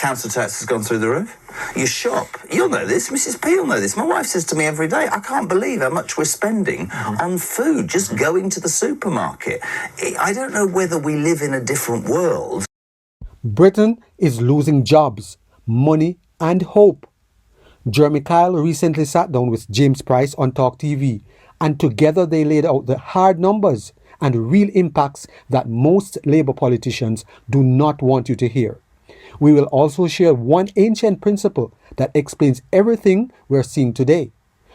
council tax has gone through the roof. You shop. You'll know this. Mrs. P will know this. My wife says to me every day, I can't believe how much we're spending on food, just going to the supermarket. I don't know whether we live in a different world. Britain is losing jobs, money and hope. Jeremy Kyle recently sat down with James Price on TalkTV, and together they laid out the hard numbers and real impacts that most Labour politicians do not want you to hear. We will also share one ancient principle that explains everything we're seeing today.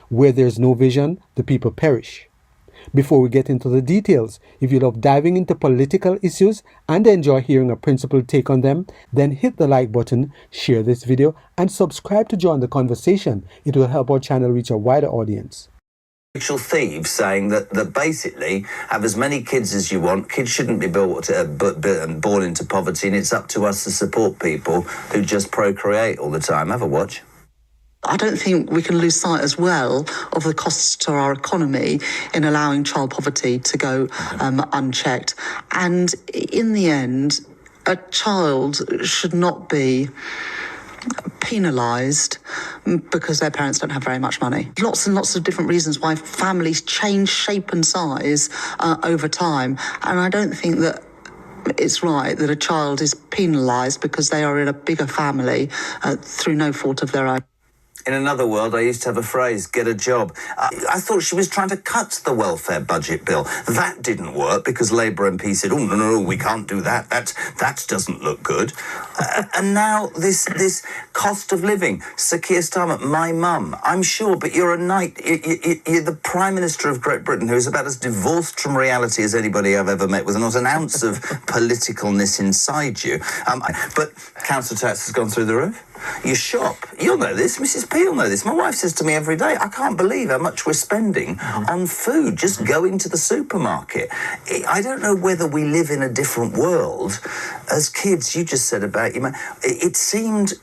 Where there's no vision, the people perish. Before we get into the details, if you love diving into political issues and enjoy hearing a principled take on them, then hit the like button, share this video, and subscribe to join the conversation. It will help our channel reach a wider audience. Thieves saying that basically have as many kids as you want. Kids shouldn't be born into poverty, and it's up to us to support people who just procreate all the time. Have a watch. I don't think we can lose sight as well of the costs to our economy in allowing child poverty to go unchecked. And in the end, a child should not be penalised because their parents don't have very much money. Lots and lots of different reasons why families change shape and size over time. And I don't think that it's right that a child is penalised because they are in a bigger family through no fault of their own. In another world, I used to have a phrase, get a job. I thought she was trying to cut the welfare budget bill. That didn't work because Labour MP said, oh, no, we can't do that. That doesn't look good. And now this cost of living. Sir Keir Starmer, my mum, I'm sure, but you're a knight. You're the Prime Minister of Great Britain, who is about as divorced from reality as anybody I've ever met, with not an ounce of politicalness inside you. But council tax has gone through the roof. You shop. You'll know this. Mrs. P will know this. My wife says to me every day, I can't believe how much we're spending on food, just going to the supermarket. I don't know whether we live in a different world. As kids, you just said about you. It seemed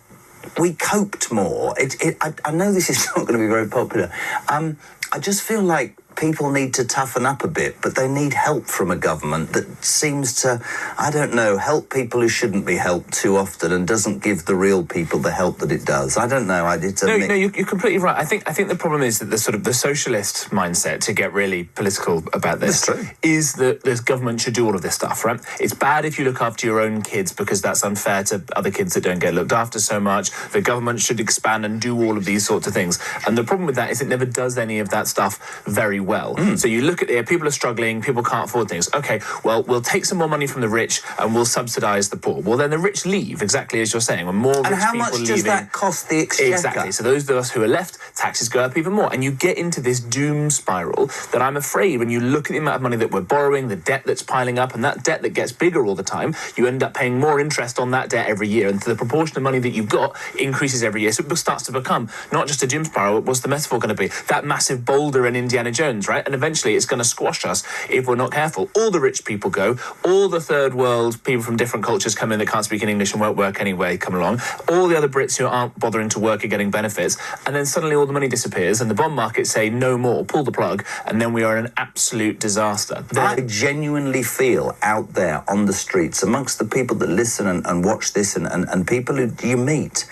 we coped more. I know this is not going to be very popular. I just feel like people need to toughen up a bit, but they need help from a government that seems to, I don't know, help people who shouldn't be helped too often and doesn't give the real people the help that it does. I don't know. No, you're completely right. I think the problem is that the socialist mindset, to get really political about this, is that this government should do all of this stuff, right? It's bad if you look after your own kids because that's unfair to other kids that don't get looked after so much. The government should expand and do all of these sorts of things. And the problem with that is it never does any of that stuff very well. So you look at it, people are struggling, people can't afford things. Okay, well, we'll take some more money from the rich and we'll subsidise the poor. Well, then the rich leave, exactly as you're saying. When more rich people leaving... And how much does that cost the exchequer? Exactly. So those of us who are left, taxes go up even more. And you get into this doom spiral that I'm afraid when you look at the amount of money that we're borrowing, the debt that's piling up, and that debt that gets bigger all the time, you end up paying more interest on that debt every year. And the proportion of money that you've got increases every year. So it starts to become not just a doom spiral. What's the metaphor going to be? That massive boulder in Indiana Jones, right? And eventually it's going to squash us if we're not careful. All the rich people go, all the third world people from different cultures come in that can't speak in English and won't work anyway come along, all the other Brits who aren't bothering to work are getting benefits, and then suddenly all the money disappears and the bond markets say no more, pull the plug, and then we are in an absolute disaster. I genuinely feel out there on the streets amongst the people that listen and watch this and people who you meet,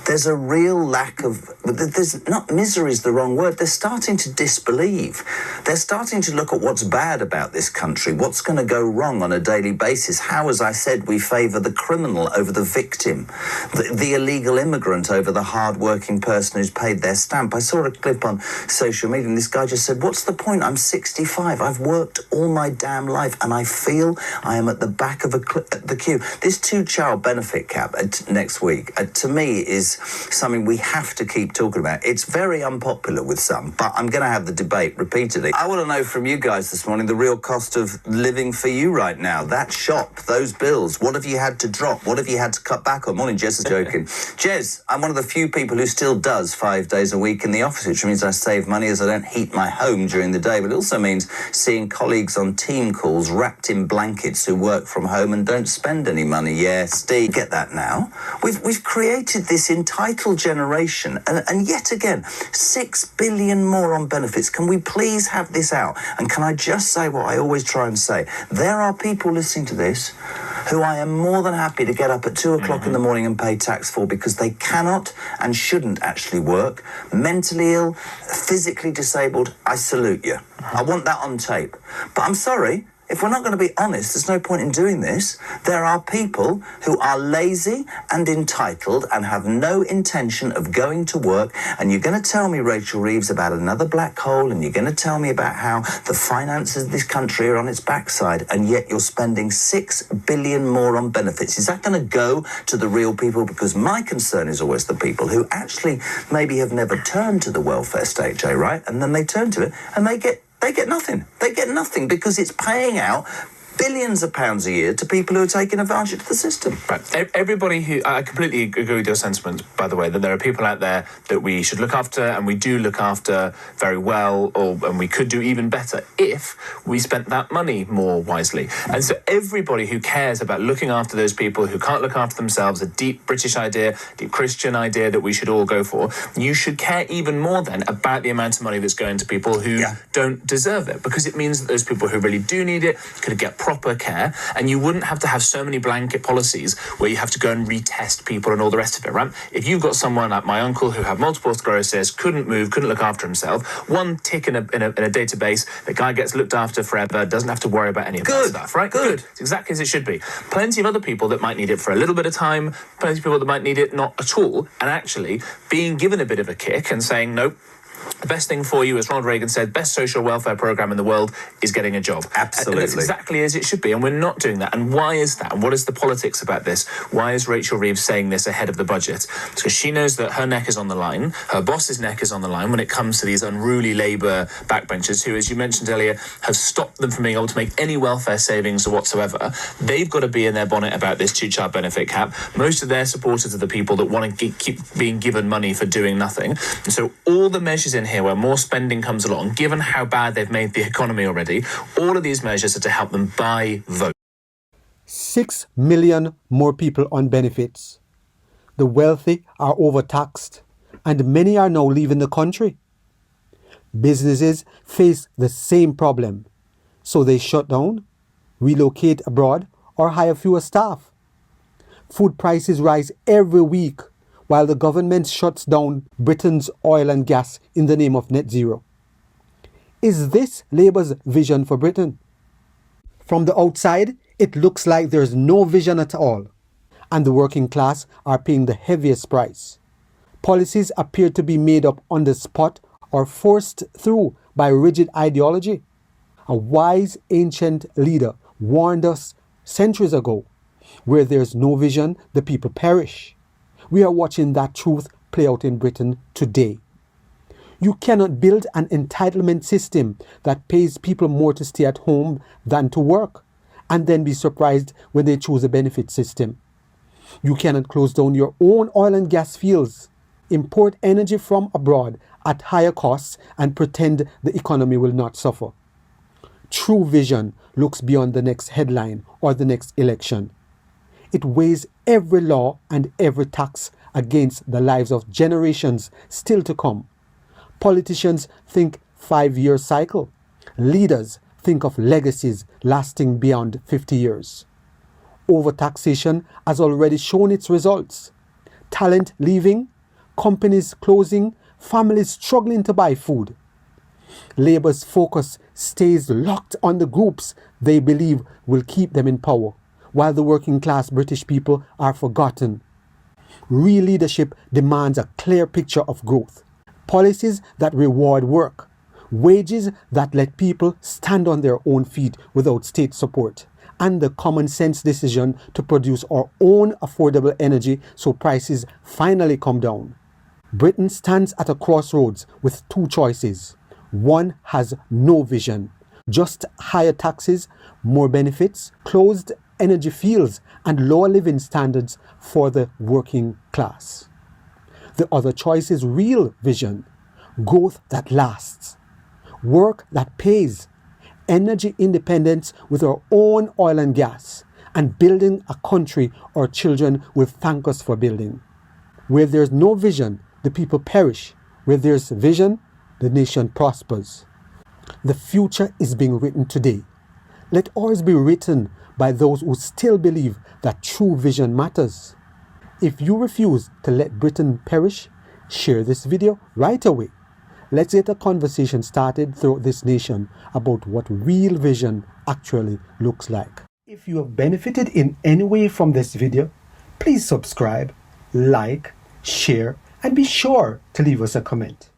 there's a real lack of, there's not, misery is the wrong word, they're starting to disbelieve. They're starting to look at what's bad about this country, what's going to go wrong on a daily basis, how, as I said, we favour the criminal over the victim, the illegal immigrant over the hard-working person who's paid their stamp. I saw a clip on social media and this guy just said, what's the point? I'm 65, I've worked all my damn life and I feel I am at the back of the queue. This two-child benefit cap next week, to me, is something we have to keep talking about. It's very unpopular with some, but I'm going to have the debate repeatedly. I want to know from you guys this morning the real cost of living for you right now. That shop, those bills, what have you had to drop? What have you had to cut back on? Morning, Jez is joking. Jez, I'm one of the few people who still does 5 days a week in the office, which means I save money as I don't heat my home during the day, but it also means seeing colleagues on team calls wrapped in blankets who work from home and don't spend any money. Yeah, Steve, get that now. We've created this entitled generation, and yet again, 6 billion more on benefits. Can we please have this out? And can I just say what I always try and say? There are people listening to this who I am more than happy to get up at 2 o'clock in the morning and pay tax for because they cannot and shouldn't actually work, mentally ill, physically disabled, I salute you. I want that on tape. But I'm sorry, if we're not going to be honest, there's no point in doing this. There are people who are lazy and entitled and have no intention of going to work. And you're going to tell me, Rachel Reeves, about another black hole, and you're going to tell me about how the finances of this country are on its backside, and yet you're spending $6 billion more on benefits. Is that going to go to the real people? Because my concern is always the people who actually maybe have never turned to the welfare state, Jay, right? And then they turn to it and they get nothing. They get nothing because it's paying out billions of pounds a year to people who are taking advantage of the system. Right. Everybody who... I completely agree with your sentiments, by the way, that there are people out there that we should look after, and we do look after very well, and we could do even better if we spent that money more wisely. And so everybody who cares about looking after those people who can't look after themselves, a deep British idea, deep Christian idea that we should all go for, you should care even more then about the amount of money that's going to people who don't deserve it, because it means that those people who really do need it could get proper care, and you wouldn't have to have so many blanket policies where you have to go and retest people and all the rest of it, right? If you've got someone like my uncle who had multiple sclerosis, couldn't move, couldn't look after himself, one tick in a database, the guy gets looked after forever, doesn't have to worry about any of that stuff, right? Good. It's exactly as it should be. Plenty of other people that might need it for a little bit of time, plenty of people that might need it not at all, and actually being given a bit of a kick and saying, nope, the best thing for you, as Ronald Reagan said, best social welfare program in the world is getting a job. Absolutely. And that's exactly as it should be, and we're not doing that. And why is that? And what is the politics about this? Why is Rachel Reeves saying this ahead of the budget? Because she knows that her neck is on the line, her boss's neck is on the line when it comes to these unruly Labour backbenchers who, as you mentioned earlier, have stopped them from being able to make any welfare savings whatsoever. They've got to be in their bonnet about this two-child benefit cap. Most of their supporters are the people that want to keep being given money for doing nothing. And so all the measures in here where more spending comes along, given how bad they've made the economy already, all of these measures are to help them buy votes. 6 million more people on benefits. The wealthy are overtaxed, and many are now leaving the country. Businesses face the same problem, so they shut down, relocate abroad, or hire fewer staff. Food prices rise every week, while the government shuts down Britain's oil and gas in the name of net zero. Is this Labour's vision for Britain? From the outside, it looks like there's no vision at all, and the working class are paying the heaviest price. Policies appear to be made up on the spot or forced through by rigid ideology. A wise ancient leader warned us centuries ago, where there's no vision, the people perish. We are watching that truth play out in Britain today. You cannot build an entitlement system that pays people more to stay at home than to work, and then be surprised when they choose a benefit system. You cannot close down your own oil and gas fields, import energy from abroad at higher costs, and pretend the economy will not suffer. True vision looks beyond the next headline or the next election. It weighs every law and every tax against the lives of generations still to come. Politicians think 5-year cycle. Leaders think of legacies lasting beyond 50 years. Overtaxation has already shown its results. Talent leaving, companies closing, families struggling to buy food. Labour's focus stays locked on the groups they believe will keep them in power, while the working class British people are forgotten. Real leadership demands a clear picture of growth, policies that reward work, wages that let people stand on their own feet without state support, and the common sense decision to produce our own affordable energy so prices finally come down. Britain stands at a crossroads with two choices. One has no vision, just higher taxes, more benefits, closed energy fields, and lower living standards for the working class. The other choice is real vision, growth that lasts, work that pays, energy independence with our own oil and gas, and building a country our children will thank us for building. Where there's no vision, the people perish. Where there's vision, the nation prospers. The future is being written today. Let ours be written by those who still believe that true vision matters. If you refuse to let Britain perish, share this video right away. Let's get a conversation started throughout this nation about what real vision actually looks like. If you have benefited in any way from this video, please subscribe, like, share, and be sure to leave us a comment.